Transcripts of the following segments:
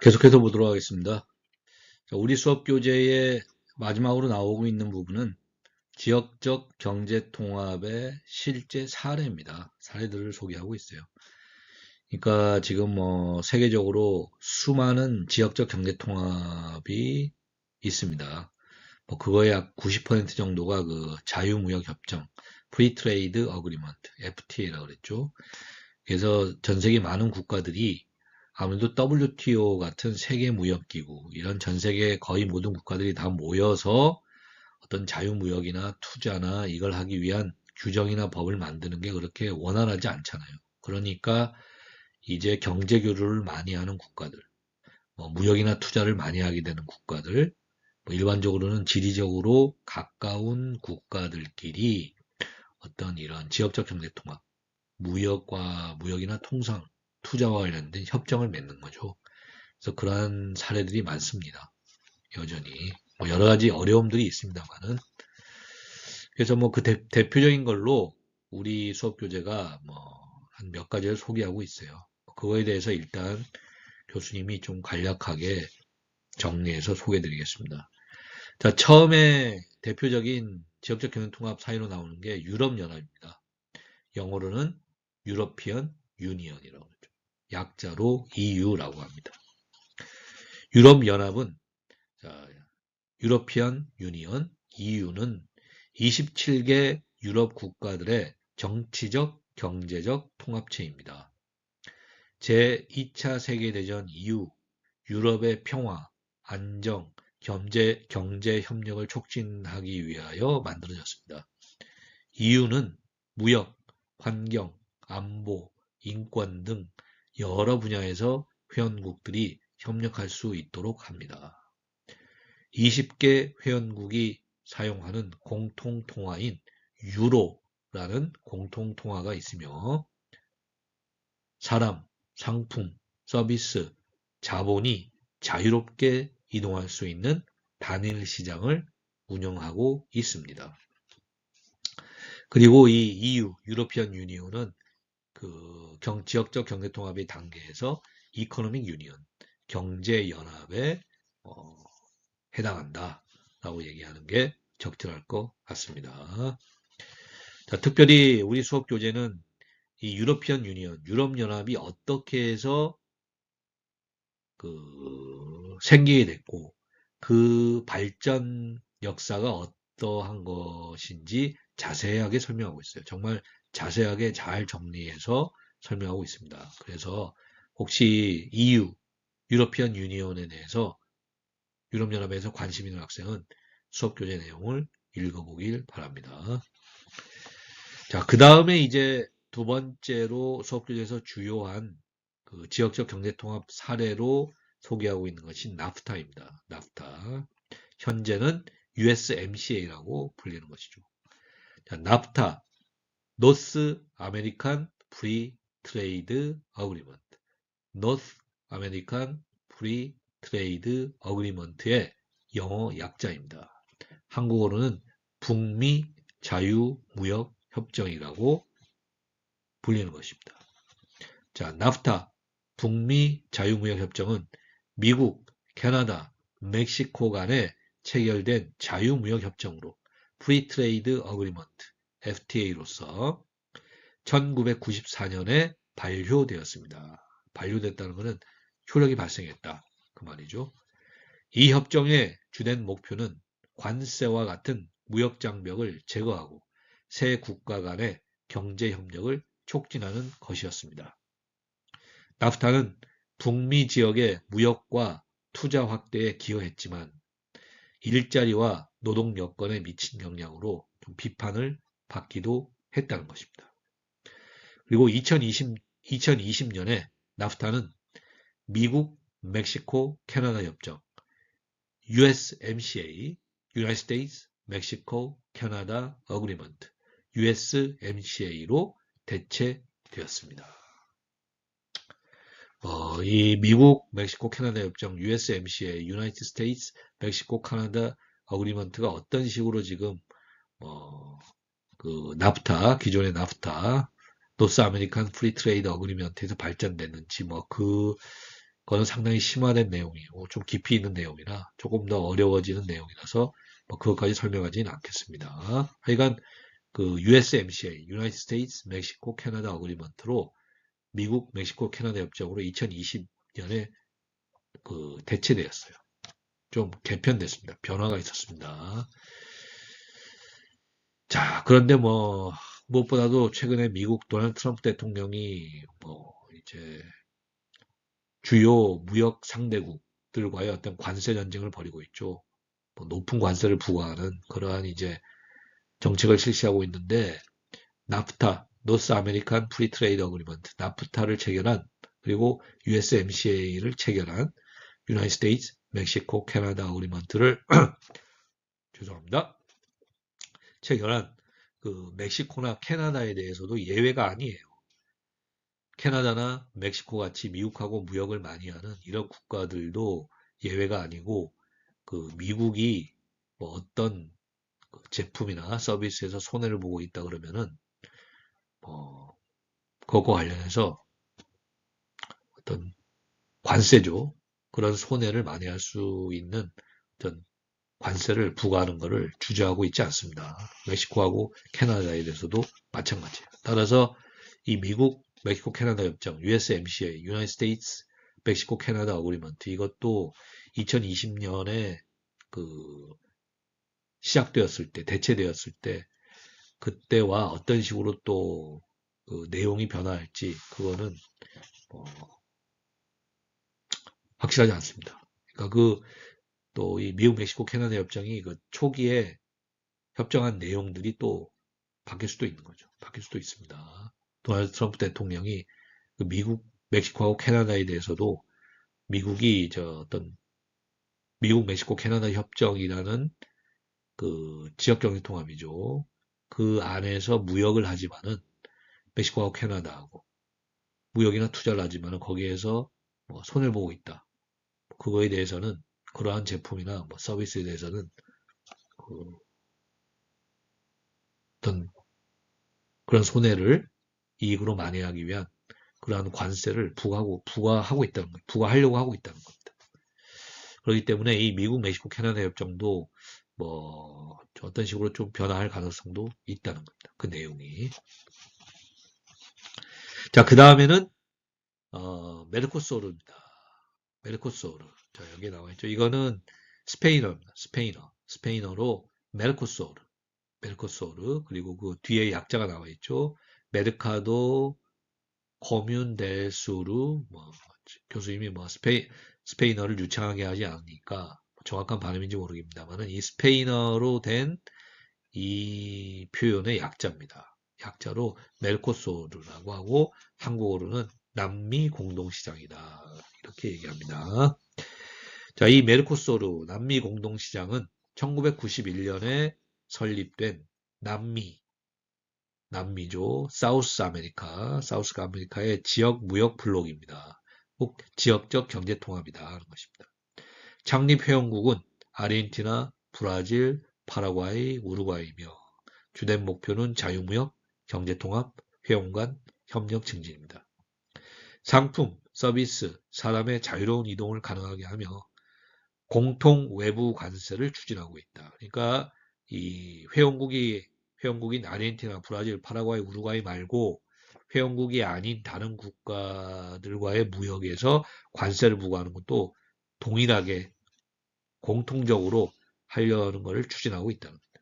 계속해서 보도록 하겠습니다. 자, 우리 수업 교재의 마지막으로 나오고 있는 부분은 지역적 경제 통합의 실제 사례입니다. 사례들을 소개하고 있어요. 그러니까 지금 세계적으로 수많은 지역적 경제 통합이 있습니다. 그거의 약 90% 정도가 그 자유무역 협정, Free Trade Agreement, FTA라고 그랬죠. 그래서 전 세계 많은 국가들이 아무래도 WTO 같은 세계무역기구, 이런 전 세계 거의 모든 국가들이 다 모여서 어떤 자유무역이나 투자나 이걸 하기 위한 규정이나 법을 만드는 게 그렇게 원활하지 않잖아요. 그러니까 이제 경제 교류를 많이 하는 국가들, 무역이나 투자를 많이 하게 되는 국가들, 일반적으로는 지리적으로 가까운 국가들끼리 어떤 이런 지역적 경제 통합, 무역이나 통상, 투자와 관련된 협정을 맺는 거죠. 그래서 그러한 사례들이 많습니다. 여전히. 여러 가지 어려움들이 있습니다만은. 그래서 그 대표적인 걸로 우리 수업 교재가 한 몇 가지를 소개하고 있어요. 그거에 대해서 일단 교수님이 좀 간략하게 정리해서 소개해 드리겠습니다. 자, 처음에 대표적인 지역적 경영통합 사회로 나오는 게 유럽연합입니다. 영어로는 유러피언 유니언이라고 하죠. 약자로 EU라고 합니다. 유럽연합은 유러피언 유니언 EU는 27개 유럽 국가들의 정치적, 경제적 통합체입니다. 제2차 세계대전 이후 유럽의 평화, 안정, 경제 협력을 촉진하기 위하여 만들어졌습니다. EU는 무역, 환경, 안보, 인권 등 여러 분야에서 회원국들이 협력할 수 있도록 합니다. 20개 회원국이 사용하는 공통통화인 유로라는 공통통화가 있으며 사람, 상품, 서비스, 자본이 자유롭게 이동할 수 있는 단일 시장을 운영하고 있습니다. 그리고 이 EU, 유로피언 유니온은 그 지역적 경제통합의 단계에서 이코노믹 유니언, 경제연합에 해당한다라고 얘기하는 게 적절할 것 같습니다. 자, 특별히 우리 수업 교재는 이 유로피언 유니언, 유럽연합이 어떻게 해서 생기게 됐고 그 발전 역사가 어떠한 것인지 자세하게 설명하고 있어요. 정말 자세하게 잘 정리해서 설명하고 있습니다. 그래서 혹시 EU, 유로피언 유니온에 대해서 유럽연합에서 관심 있는 학생은 수업 교재 내용을 읽어보길 바랍니다. 자, 그 다음에 이제 두 번째로 수업 교재에서 주요한 그 지역적 경제통합 사례로 소개하고 있는 것이 나프타입니다. 나프타. 현재는 USMCA라고 불리는 것이죠. 자, 나프타, 노스 아메리칸 프리 트레이드 어그리먼트. 노스 아메리칸 프리 트레이드 어그리먼트의 영어 약자입니다. 한국어로는 북미 자유무역 협정이라고 불리는 것입니다. 자, 나프타, 북미 자유무역 협정은 미국, 캐나다, 멕시코 간에 체결된 자유무역 협정으로 프리 트레이드 어그리먼트 FTA로서 1994년에 발효되었습니다. 발효됐다는 것은 효력이 발생했다. 그 말이죠. 이 협정의 주된 목표는 관세와 같은 무역 장벽을 제거하고 세 국가 간의 경제 협력을 촉진하는 것이었습니다. 나프타는 북미 지역의 무역과 투자 확대에 기여했지만 일자리와 노동 여건에 미친 영향으로 좀 비판을 받기도 했다는 것입니다. 그리고 2020년에 나프타는 미국, 멕시코, 캐나다 협정, USMCA, United States, Mexico, Canada Agreement, USMCA로 대체되었습니다. 이 미국, 멕시코, 캐나다 협정, USMCA, United States, Mexico, Canada Agreement가 어떤 식으로 지금 그 나프타, 기존의 나프타, 노스 아메리칸 프리 트레이드 어그리먼트에서 발전됐는지 그 그건 상당히 심화된 내용이고 좀 깊이 있는 내용이라 조금 더 어려워지는 내용이라서 뭐 그것까지 설명하지는 않겠습니다. 하여간 그 USMCA, United States, Mexico, Canada Agreement로 미국, 멕시코, 캐나다 협정으로 2020년에 그 대체되었어요. 좀 개편됐습니다. 변화가 있었습니다. 자, 그런데 뭐 무엇보다도 최근에 미국 도널드 트럼프 대통령이 뭐 이제 주요 무역 상대국들과의 어떤 관세 전쟁을 벌이고 있죠. 뭐 높은 관세를 부과하는 그러한 이제 정책을 실시하고 있는데 나프타, 노스 아메리칸 프리 트레이드 어그리먼트, 나프타를 체결한 그리고 USMCA를 체결한 유나이티드 스테이츠, 멕시코, 캐나다 어그리먼트를 죄송합니다. 체결한 그 멕시코나 캐나다에 대해서도 예외가 아니에요. 캐나다나 멕시코 같이 미국하고 무역을 많이 하는 이런 국가들도 예외가 아니고 그 미국이 뭐 어떤 그 제품이나 서비스에서 손해를 보고 있다 그러면은 뭐 그것과 관련해서 어떤 관세죠. 그런 손해를 만회할 수 있는 어떤 관세를 부과하는 것을 주저하고 있지 않습니다. 멕시코하고 캐나다에 대해서도 마찬가지예요. 따라서 이 미국, 멕시코, 캐나다 협정, USMCA, United States, 멕시코, 캐나다 어그리먼트 이것도 2020년에 그 시작되었을 때, 대체되었을 때 그때와 어떤 식으로 또그 내용이 변화할지 그거는 뭐 확실하지 않습니다. 그러니까 그 또 이 미국, 멕시코, 캐나다 협정이 그 초기에 협정한 내용들이 또 바뀔 수도 있는 거죠. 바뀔 수도 있습니다. 도널드 트럼프 대통령이 그 미국, 멕시코하고 캐나다에 대해서도 미국이 저 어떤 미국, 멕시코, 캐나다 협정이라는 그 지역경제통합이죠. 그 안에서 무역을 하지만은 멕시코하고 캐나다하고 무역이나 투자를 하지만은 거기에서 뭐 손해를 보고 있다. 그거에 대해서는 그러한 제품이나 뭐 서비스에 대해서는 그 어떤 그런 손해를 이익으로 만회하기 위한 그러한 관세를 부과하고 있다는 거예요. 부과하려고 하고 있다는 겁니다. 그렇기 때문에 이 미국, 멕시코, 캐나다 협정도 뭐 어떤 식으로 좀 변화할 가능성도 있다는 겁니다. 그 내용이. 자, 그 다음에는 메르코소르입니다. 메르코소르. 자, 여기에 나와 있죠. 이거는 스페인어입니다. 스페인어로 메르코소르. 메르코소르. 그리고 그 뒤에 약자가 나와 있죠. 메르카도 코뮌 델 수르. 뭐 교수님이 뭐 스페인어를 유창하게 하지 않으니까 정확한 발음인지 모르겠습니다만은 이 스페인어로 된 이 표현의 약자입니다. 약자로 멜코소르라고 하고 한국어로는 남미 공동시장이다. 이렇게 얘기합니다. 자, 이 메르코소르 남미 공동시장은 1991년에 설립된 남미죠. 사우스 아메리카의 지역 무역 블록입니다. 꼭 지역적 경제 통합이다 하는 것입니다. 창립 회원국은 아르헨티나, 브라질, 파라과이, 우루과이며 주된 목표는 자유무역, 경제통합, 회원 간 협력 증진입니다. 상품, 서비스, 사람의 자유로운 이동을 가능하게 하며 공통 외부 관세를 추진하고 있다. 그러니까 이 회원국인 아르헨티나, 브라질, 파라과이, 우루과이 말고 회원국이 아닌 다른 국가들과의 무역에서 관세를 부과하는 것도 동일하게 공통적으로 하려는 것을 추진하고 있다는 겁니다.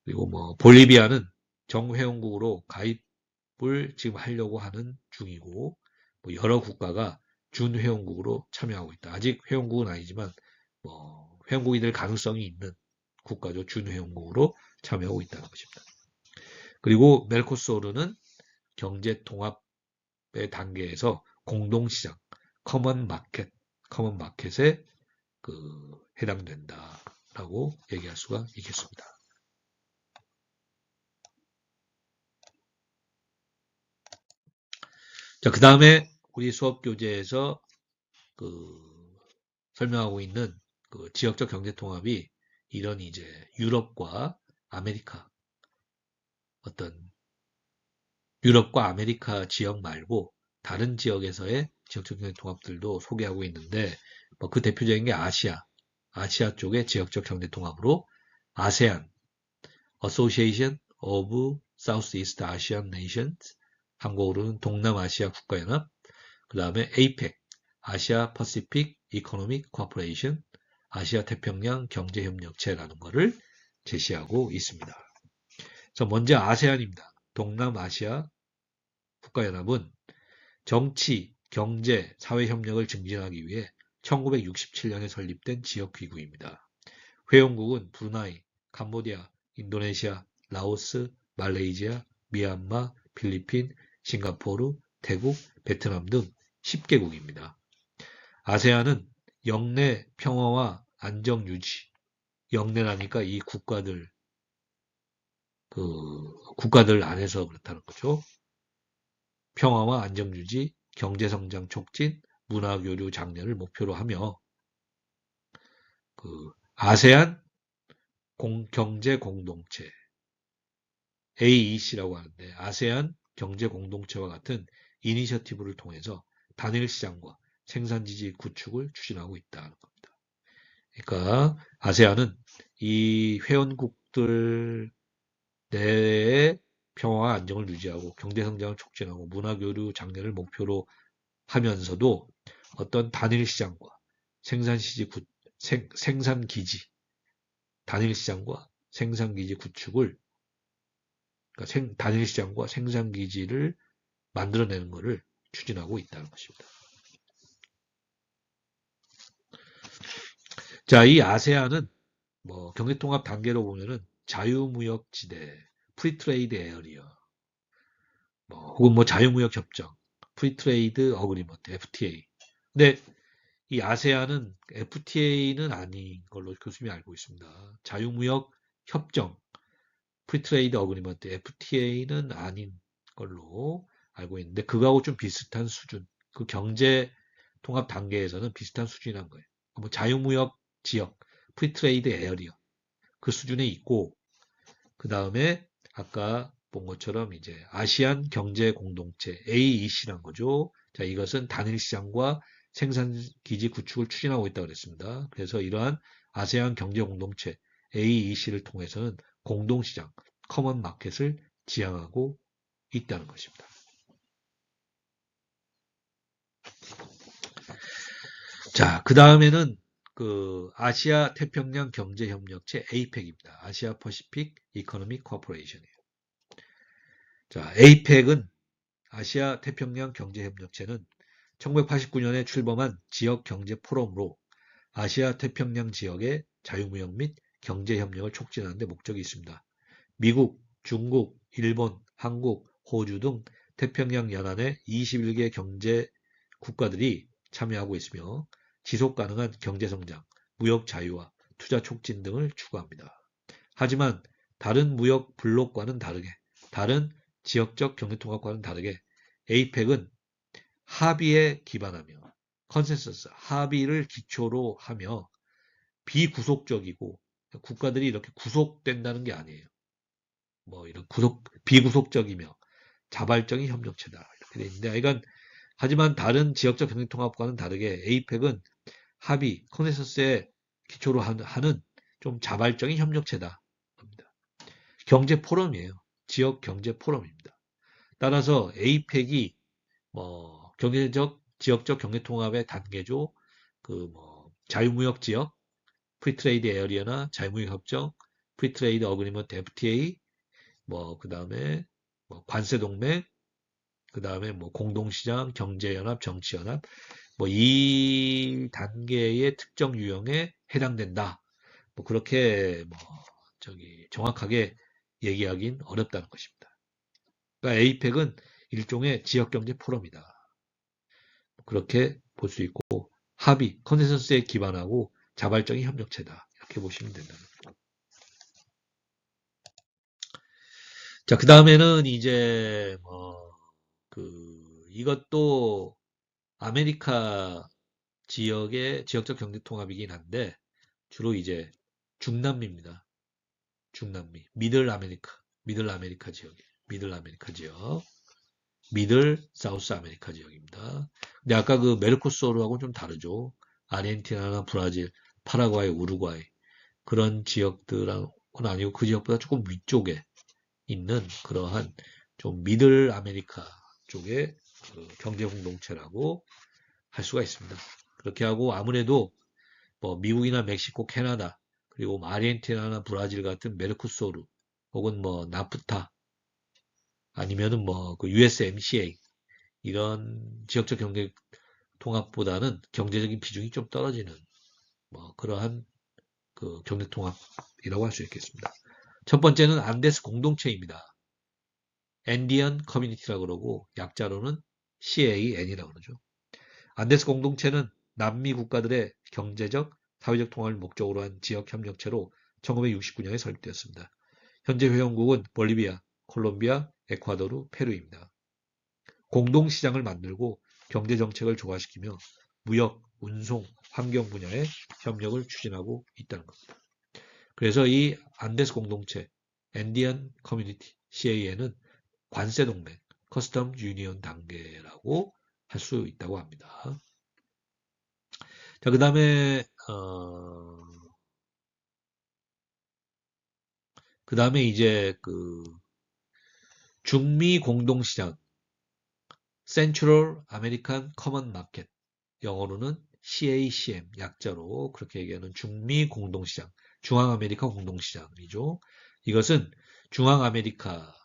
그리고 뭐 볼리비아는 정회원국으로 가입을 지금 하려고 하는 중이고 뭐 여러 국가가 준회원국으로 참여하고 있다. 아직 회원국은 아니지만 뭐 회원국이 될 가능성이 있는 국가죠. 준회원국으로 참여하고 있다는 것입니다. 그리고 멜코소르는 경제 통합의 단계에서 공동시장, 커먼마켓에 그 해당된다라고 얘기할 수가 있겠습니다. 자, 그 다음에 우리 수업 교재에서 그 설명하고 있는 그 지역적 경제 통합이 이런 이제 유럽과 아메리카 어떤 유럽과 아메리카 지역 말고 다른 지역에서의 지역적 경제 통합들도 소개하고 있는데 뭐 그 대표적인 게 아시아 쪽의 지역적 경제 통합으로 아세안, Association of Southeast Asian Nations, 한국어로는 동남아시아 국가연합, 그 다음에 APEC, 아시아 퍼시픽 이코노믹 코퍼레이션, 아시아 태평양 경제협력체라는 것을 제시하고 있습니다. 그래서 먼저 아세안입니다. 동남아시아 국가연합은 정치, 경제, 사회협력을 증진하기 위해 1967년에 설립된 지역기구입니다. 회원국은 브루나이, 캄보디아, 인도네시아, 라오스, 말레이시아, 미얀마, 필리핀, 싱가포르, 태국, 베트남 등 10개국입니다. 아세안은 영내 평화와 안정 유지, 영내라니까 이 국가들 안에서 그렇다는 거죠. 평화와 안정 유지, 경제 성장 촉진, 문화 교류 장려를 목표로 하며 아세안 경제 공동체 AEC라고 하는데 아세안 경제 공동체와 같은 이니셔티브를 통해서 단일 시장과 생산지지 구축을 추진하고 있다는 겁니다. 그러니까 아세안은 이 회원국들 내의 평화와 안정을 유지하고 경제 성장을 촉진하고 문화 교류 장려를 목표로 하면서도 어떤 단일 시장과 생산기지 단일 시장과 생산기지 구축을 그러니까 단일 시장과 생산기지를 만들어내는 것을 추진하고 있다는 것입니다. 자, 이 아세안은 뭐 경제통합 단계로 보면은 자유무역지대, 프리트레이드 에어리어, 혹은 뭐 자유무역협정, 프리트레이드 어그리먼트, FTA. 근데 이 아세안은 FTA는 아닌 걸로 교수님이 알고 있습니다. 자유무역 협정, 프리트레이드 어그리먼트, FTA는 아닌 걸로 알고 있는데 그거하고 좀 비슷한 수준, 그 경제 통합 단계에서는 비슷한 수준이란 거예요. 뭐 자유무역 지역, 프리트레이드 에어리어 그 수준에 있고 그 다음에 아까 본 것처럼 이제 아시안 경제 공동체 AEC란 거죠. 자, 이것은 단일 시장과 생산 기지 구축을 추진하고 있다고 그랬습니다. 그래서 이러한 아세안 경제 공동체 AEC를 통해서는 공동시장, 커먼 마켓을 지향하고 있다는 것입니다. 자, 그 다음에는 아시아 태평양 경제협력체 APEC입니다. 아시아 퍼시픽 이코노믹 코퍼레이션이에요. 자, APEC은 아시아 태평양 경제협력체는 1989년에 출범한 지역 경제 포럼으로 아시아 태평양 지역의 자유무역 및 경제협력을 촉진하는 데 목적이 있습니다. 미국, 중국, 일본, 한국, 호주 등 태평양 연안의 21개 경제 국가들이 참여하고 있으며 지속가능한 경제성장, 무역 자유화, 투자 촉진 등을 추구합니다. 하지만 다른 무역 블록과는 다르게, 다른 지역적 경제통합과는 다르게 APEC은 합의에 기반하며 컨센서스, 합의를 기초로 하며 비구속적이고 국가들이 이렇게 구속된다는 게 아니에요. 뭐 이런 비구속적이며 자발적인 협력체다. 이렇게 돼 있는데 이건 하지만 다른 지역적 경제통합과는 다르게 APEC은 합의, 컨센서스에 기초로 하는 좀 자발적인 협력체다. 경제 포럼이에요. 지역 경제 포럼입니다. 따라서 APEC이 지역적 경제 통합의 단계죠. 자유무역 지역, 프리트레이드 에어리어나 자유무역 협정, 프리트레이드 어그리먼트 FTA, 그다음에 관세 동맹, 그다음에 공동시장, 경제연합, 정치연합, 이 단계의 특정 유형에 해당된다. 그렇게 정확하게 얘기하긴 어렵다는 것입니다. 그러니까 APEC은 일종의 지역경제 포럼이다. 그렇게 볼 수 있고 합의, 컨센서스에 기반하고 자발적인 협력체다. 이렇게 보시면 된다. 자, 그 다음에는 이제 이것도 아메리카 지역의 지역적 경제 통합이긴 한데 주로 이제 중남미입니다. 중남미, 미들 아메리카 지역이에요. 미들 아메리카 지역. 미들 사우스 아메리카 지역입니다. 근데 아까 그 메르코스르하고는 좀 다르죠. 아르헨티나나 브라질, 파라과이, 우루과이 그런 지역들은 아니고 그 지역보다 조금 위쪽에 있는 그러한 좀 미들 아메리카 쪽의 그 경제 공동체라고 할 수가 있습니다. 그렇게 하고 아무래도 뭐 미국이나 멕시코, 캐나다 그리고 뭐 아르헨티나나 브라질 같은 메르코소르 혹은 뭐 나프타 아니면은 뭐 그 USMCA 이런 지역적 경제 통합보다는 경제적인 비중이 좀 떨어지는 뭐 그러한 그 경제 통합이라고 할 수 있겠습니다. 첫 번째는 안데스 공동체입니다. 안디언 커뮤니티라고 그러고 약자로는 CAN이라고 그러죠. 안데스 공동체는 남미 국가들의 경제적, 사회적 통합을 목적으로 한 지역협력체로 1969년에 설립되었습니다. 현재 회원국은 볼리비아, 콜롬비아, 에콰도르, 페루입니다. 공동시장을 만들고 경제정책을 조화시키며 무역, 운송, 환경 분야의 협력을 추진하고 있다는 겁니다. 그래서 이 안데스 공동체, 안디언 커뮤니티, CAN은 관세 동맹, 커스텀 유니언 단계라고 할 수 있다고 합니다. 자, 그 다음에 이제 그 중미 공동시장, Central American Common Market, 영어로는 CACM 약자로 그렇게 얘기하는 중미 공동시장, 중앙아메리카 공동시장이죠. 이것은 중앙아메리카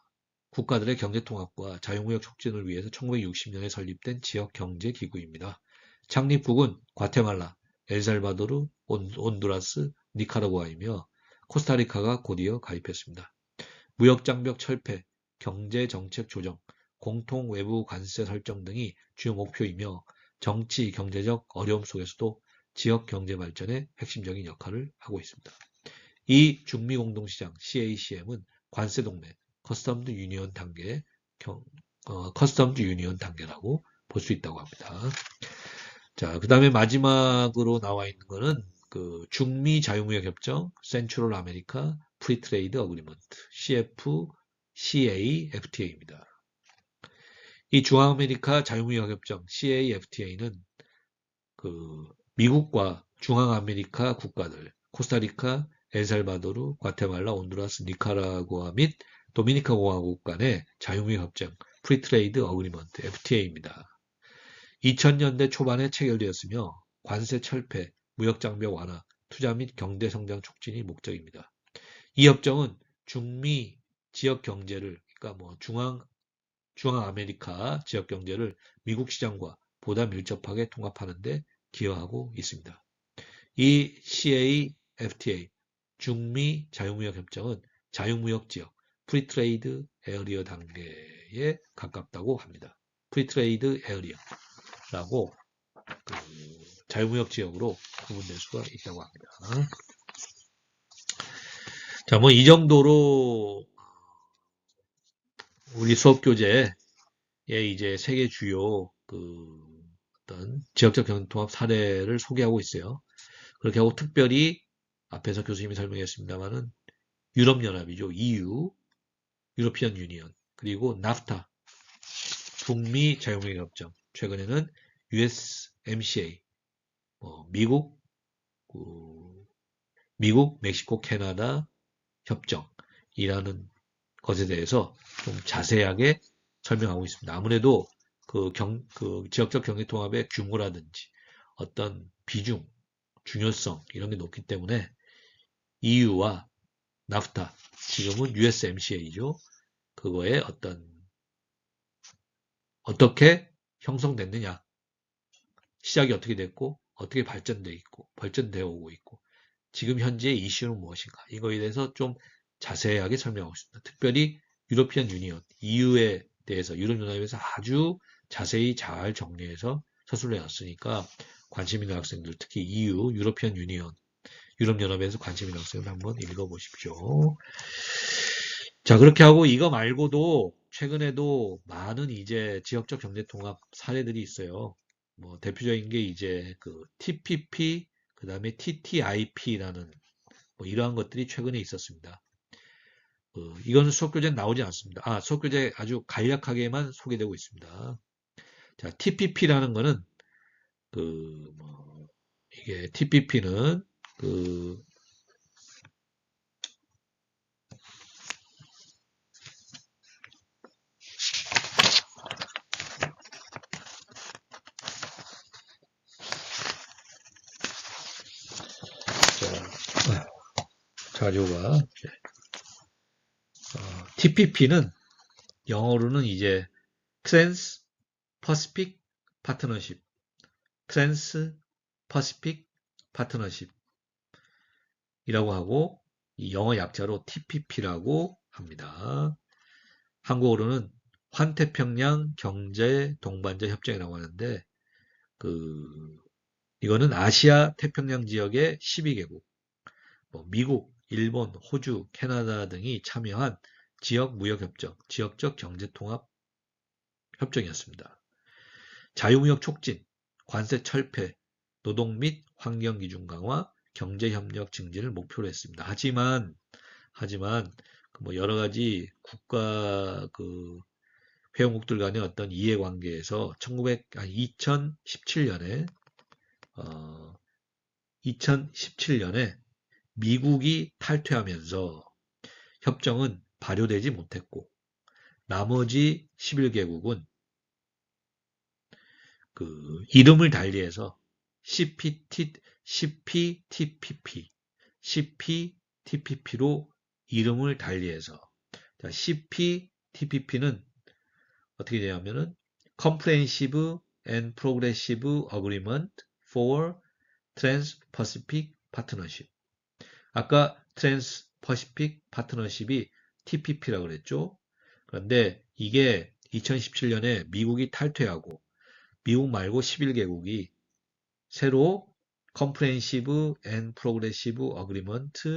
국가들의 경제통합과 자유무역 촉진을 위해서 1960년에 설립된 지역경제기구입니다. 창립국은 과테말라, 엘살바도르, 온두라스, 니카라구아이며 코스타리카가 곧이어 가입했습니다. 무역장벽 철폐, 경제정책 조정, 공통 외부 관세 설정 등이 주요 목표이며 정치, 경제적 어려움 속에서도 지역 경제 발전에 핵심적인 역할을 하고 있습니다. 이 중미 공동시장 CACM은 관세 동맹, 커스텀드 유니언 단계, 커스텀드 유니언 단계라고 볼 수 있다고 합니다. 자, 그 다음에 마지막으로 나와 있는 거는 그 중미 자유무역 협정, 센트럴 아메리카 프리 트레이드 어그리먼트, CAFTA입니다. 이 중앙아메리카 자유무역 협정, CAFTA는 그 미국과 중앙아메리카 국가들, 코스타리카, 엘살바도르, 과테말라, 온두라스, 니카라구아 및 도미니카 공화국 간의 자유무역 협정, 프리 트레이드 어그리먼트, FTA입니다. 2000년대 초반에 체결되었으며 관세 철폐, 무역 장벽 완화, 투자 및 경제 성장 촉진이 목적입니다. 이 협정은 중미 지역 경제를 그러니까 뭐 중앙아메리카 지역 경제를 미국 시장과 보다 밀접하게 통합하는 데 기여하고 있습니다. 이 CAFTA 중미 자유무역 협정은 자유무역 지역 프리트레이드 에어리어 단계에 가깝다고 합니다. 프리트레이드 에어리어라고 그 자유무역 지역으로 구분될 수가 있다고 합니다. 자, 뭐 이 정도로 우리 수업 교재에 이제 세계 주요 그 어떤 지역적 경통합 사례를 소개하고 있어요. 그렇게 하고 특별히 앞에서 교수님이 설명했습니다만은 유럽연합이죠. EU, 유로피언 유니언, 그리고 나프타, 북미 자유무역협정, 최근에는 USMCA, 미국, 미국, 멕시코, 캐나다 협정이라는 것에 대해서 좀 자세하게 설명하고 있습니다. 아무래도 그 지역적 경제통합의 규모라든지 어떤 비중, 중요성 이런 게 높기 때문에 EU와 나프타, 지금은 USMCA죠. 그거에 어떻게 형성됐느냐, 시작이 어떻게 됐고, 어떻게 발전돼 있고, 발전되어 오고 있고, 지금 현재의 이슈는 무엇인가, 이거에 대해서 좀 자세하게 설명하고 있습니다. 특별히 유로피언 유니언, EU에 대해서, 유럽연합에서 아주 자세히 잘 정리해서 서술을 해놨으니까 관심 있는 학생들, 특히 EU, 유로피언 유니언, 유럽연합에서 관심 있는 학생들 한번 읽어보십시오. 자, 그렇게 하고 이거 말고도 최근에도 많은 이제 지역적 경제통합 사례들이 있어요. 뭐 대표적인 게 이제 그 TPP, 그 다음에 TTIP라는 뭐 이러한 것들이 최근에 있었습니다. 이거는 수업교재에 나오지 않습니다. 수업교재 아주 간략하게만 소개되고 있습니다. 자, TPP라는 거는 이게 TPP는 자료가 TPP는 영어로는 이제 Trans-Pacific Partnership, Trans-Pacific Partnership 이라고 하고 이 영어 약자로 TPP라고 합니다. 한국어로는 환태평양 경제 동반자 협정이라고 하는데 이거는 아시아 태평양 지역의 12개국, 미국, 일본, 호주, 캐나다 등이 참여한 지역 무역협정, 지역적 경제통합 협정이었습니다. 자유무역 촉진, 관세 철폐, 노동 및 환경기준 강화, 경제협력 증진을 목표로 했습니다. 하지만 여러 가지 국가 회원국들 간의 어떤 이해관계에서 2017년에 미국이 탈퇴하면서 협정은 발효되지 못했고 나머지 11개국은 이름을 달리해서 CPTPP로 이름을 달리해서 CPTPP는 어떻게 되냐면은 Comprehensive and Progressive Agreement for Trans-Pacific Partnership. 아까 Trans-Pacific Partnership이 TPP라고 그랬죠. 그런데 이게 2017년에 미국이 탈퇴하고 미국 말고 11개국이 새로 Comprehensive and Progressive Agreement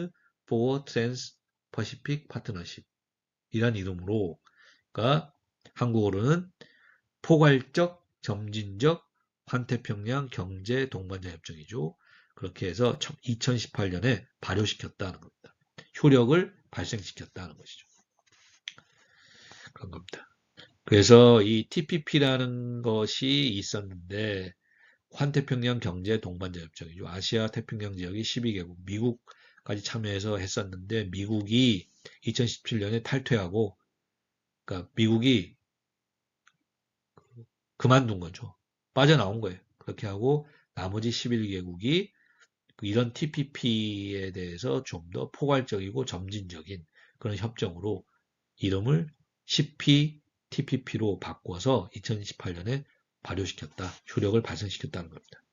for Trans-Pacific Partnership 이란 이름으로 그러니까 한국어로는 포괄적, 점진적 환태평양 경제 동반자 협정이죠. 그렇게 해서 2018년에 발효시켰다는 겁니다. 효력을 발생시켰다는 것이죠. 그런 겁니다. 그래서 이 TPP라는 것이 있었는데 환태평양 경제 동반자 협정이죠. 아시아 태평양 지역이 12개국, 미국까지 참여해서 했었는데 미국이 2017년에 탈퇴하고 그러니까 미국이 그만둔 거죠. 빠져나온 거예요. 그렇게 하고 나머지 11개국이 이런 TPP에 대해서 좀 더 포괄적이고 점진적인 그런 협정으로 이름을 CPTPP로 바꿔서 2018년에 발효시켰다. 효력을 발생시켰다는 겁니다.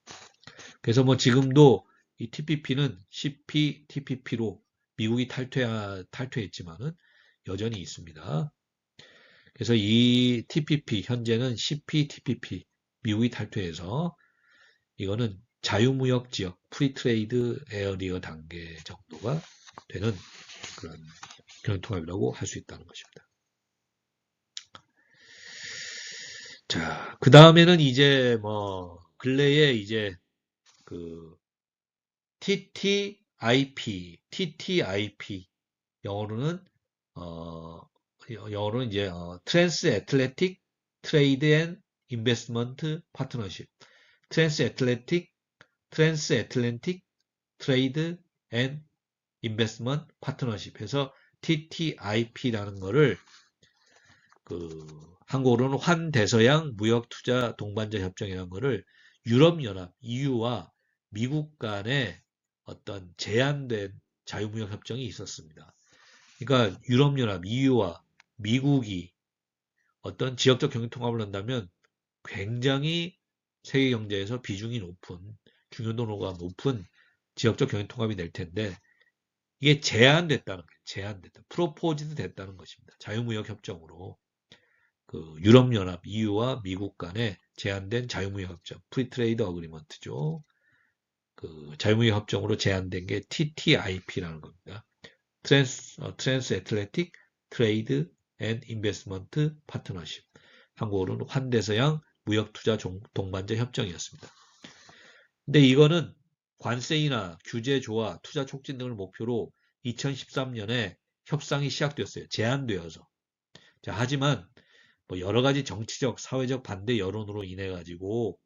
그래서 지금도 이 TPP는 CPTPP로 미국이 탈퇴했지만은 여전히 있습니다. 그래서 이 TPP 현재는 CPTPP 미국이 탈퇴해서 이거는 자유무역 지역 프리트레이드 에어리어 단계 정도가 되는 그런 경제통합이라고 할 수 있다는 것입니다. 자, 그 다음에는 이제 근래에 이제 TTIP 영어로는 이제 Trans-Atlantic Trade and Investment Partnership, Trans-Atlantic Trade and Investment Partnership 해서 TTIP라는 거를 한국어로는 환대서양 무역투자 동반자 협정이라는 거를 유럽연합 EU와 미국 간에 어떤 제한된 자유무역 협정이 있었습니다. 그러니까 유럽연합 EU와 미국이 어떤 지역적 경제통합을 한다면 굉장히 세계 경제에서 비중이 높은 중요도가 높은 지역적 경제통합이 될 텐데 이게 제한됐다는 거예요. 제한됐다. 프로포즈드 됐다는 것입니다. 자유무역 협정으로 유럽연합 EU와 미국 간에 제한된 자유무역 협정, 프리트레이드 어그리먼트죠. 자유무역 협정으로 제한된 게 TTIP라는 겁니다. Trans-Atlantic Trade and Investment Partnership. 한국어로는 환대서양 무역투자 동반자 협정이었습니다. 근데 이거는 관세 인하, 규제 조화, 투자 촉진 등을 목표로 2013년에 협상이 시작되었어요. 제한되어서. 자, 하지만 뭐 여러 가지 정치적, 사회적 반대 여론으로 인해 가지고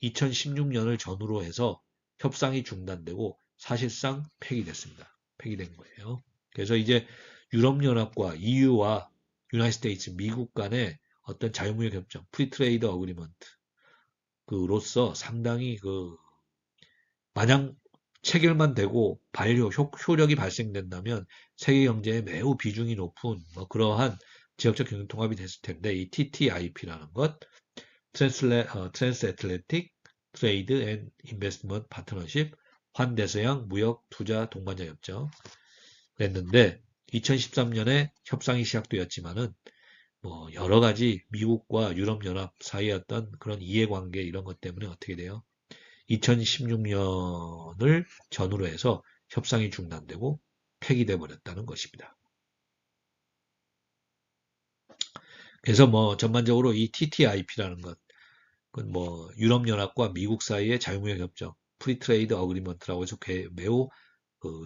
2016년을 전후로 해서 협상이 중단되고 사실상 폐기됐습니다. 폐기된 거예요. 그래서 이제 유럽연합과 EU와 유나이티드 스테이츠, 미국 간의 어떤 자유무역 협정, 프리트레이드 어그리먼트 그로서 상당히 만약 체결만 되고 효력이 발생된다면 세계 경제에 매우 비중이 높은 뭐 그러한 지역적 경제 통합이 됐을 텐데 이 TTIP라는 것, 트랜스애틀랜틱 트레이드 앤 인베스트먼트 파트너십 환대서양 무역 투자 동반자 협정 냈는데 2013년에 협상이 시작되었지만은 뭐 여러 가지 미국과 유럽연합 사이의 어떤 그런 이해관계 이런 것 때문에 어떻게 돼요? 2016년을 전후로 해서 협상이 중단되고 폐기돼 버렸다는 것입니다. 그래서 뭐 전반적으로 이 TTIP라는 것, 그건 뭐 유럽연합과 미국 사이의 자유무역 협정, 프리트레이드 어그리먼트라고 해서 매우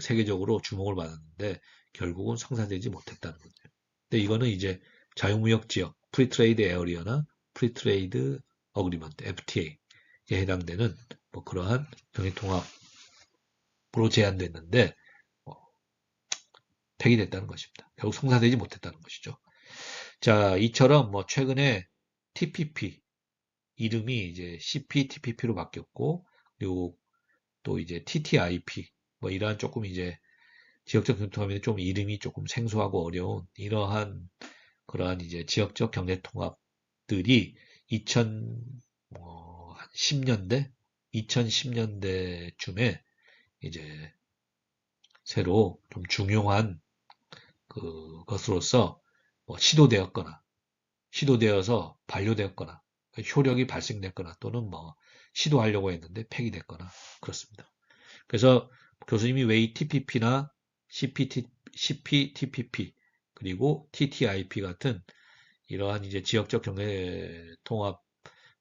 세계적으로 주목을 받았는데 결국은 성사되지 못했다는 거죠. 근데 이거는 이제 자유무역 지역, 프리트레이드 에어리어나 프리트레이드 어그리먼트, FTA에 해당되는 뭐 그러한 경제통합으로 제한됐는데 폐기됐다는 것입니다. 결국 성사되지 못했다는 것이죠. 자, 이처럼 뭐 최근에 TPP 이름이 이제 CPTPP로 바뀌었고 그리고 또 이제 TTIP 뭐 이러한 조금 이제 지역적 교통합의 좀 이름이 조금 생소하고 어려운 이러한 그러한 이제 지역적 경제 통합들이 2010년대 2010년대쯤에 이제 새로 좀 중요한 그것으로서 뭐 시도되어서 반려되었거나 효력이 발생됐거나 또는 뭐 시도하려고 했는데 폐기됐거나 그렇습니다. 그래서 교수님이 왜 이 TPP나 CPTPP 그리고 TTIP 같은 이러한 이제 지역적 경제 통합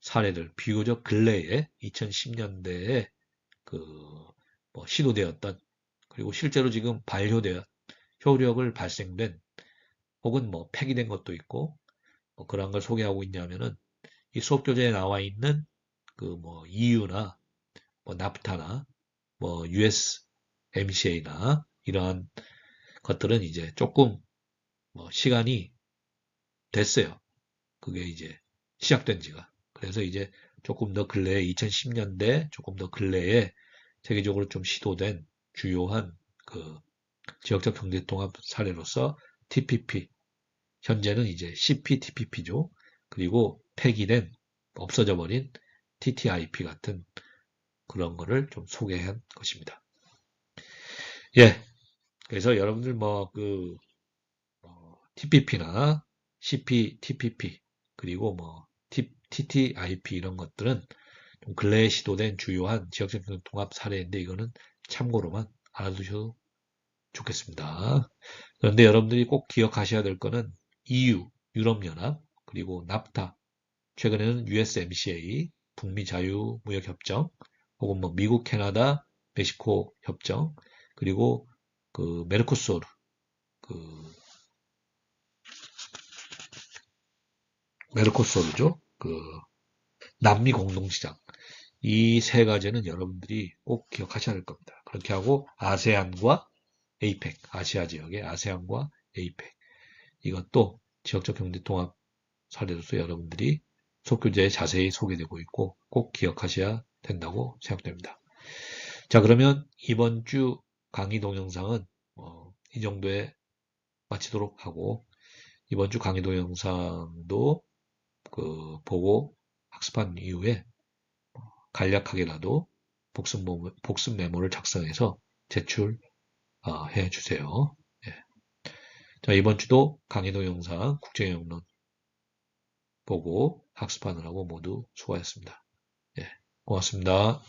사례들 비교적 근래에 2010년대에 뭐 시도되었던 그리고 실제로 지금 반려되어 효력을 발생된 혹은 뭐 폐기된 것도 있고 뭐 그런 걸 소개하고 있냐면은 이 수업 교재에 나와 있는 뭐 EU나 뭐 나프타나 뭐 USMCA나 이러한 것들은 이제 조금 뭐 시간이 됐어요. 그게 이제 시작된 지가. 그래서 이제 조금 더 근래에 2010년대 조금 더 근래에 세계적으로 좀 시도된 주요한 지역적 경제통합 사례로서 TPP, 현재는 이제 CPTPP죠. 그리고 폐기된 없어져 버린 TTIP 같은 그런 거를 좀 소개한 것입니다. 예. 그래서 여러분들 TPP나 CPTPP 그리고 뭐 TTIP 이런 것들은 좀 근래에 시도된 주요한 지역적 통합 사례인데 이거는 참고로만 알아두셔도 좋겠습니다. 그런데 여러분들이 꼭 기억하셔야 될 거는 EU, 유럽연합, 그리고 나프타, 최근에는 USMCA, 북미 자유무역협정, 혹은 뭐 미국, 캐나다, 멕시코 협정, 그리고 메르코소르, 메르코소르죠. 남미 공동시장. 이 세 가지는 여러분들이 꼭 기억하셔야 될 겁니다. 그렇게 하고 아세안과 에이펙, 아시아 지역의 아세안과 에이펙. 이것도 지역적 경제 통합 사례로서 여러분들이 속교재에 자세히 소개되고 있고 꼭 기억하셔야 된다고 생각됩니다. 자, 그러면 이번 주 강의 동영상은 이 정도에 마치도록 하고 이번 주 강의 동영상도 보고 학습한 이후에 간략하게라도 복습 메모를 작성해서 제출해 주세요. 예. 자, 이번 주도 강의 동영상 국제영론 보고 학습하느라고 모두 수고하셨습니다. 예, 고맙습니다.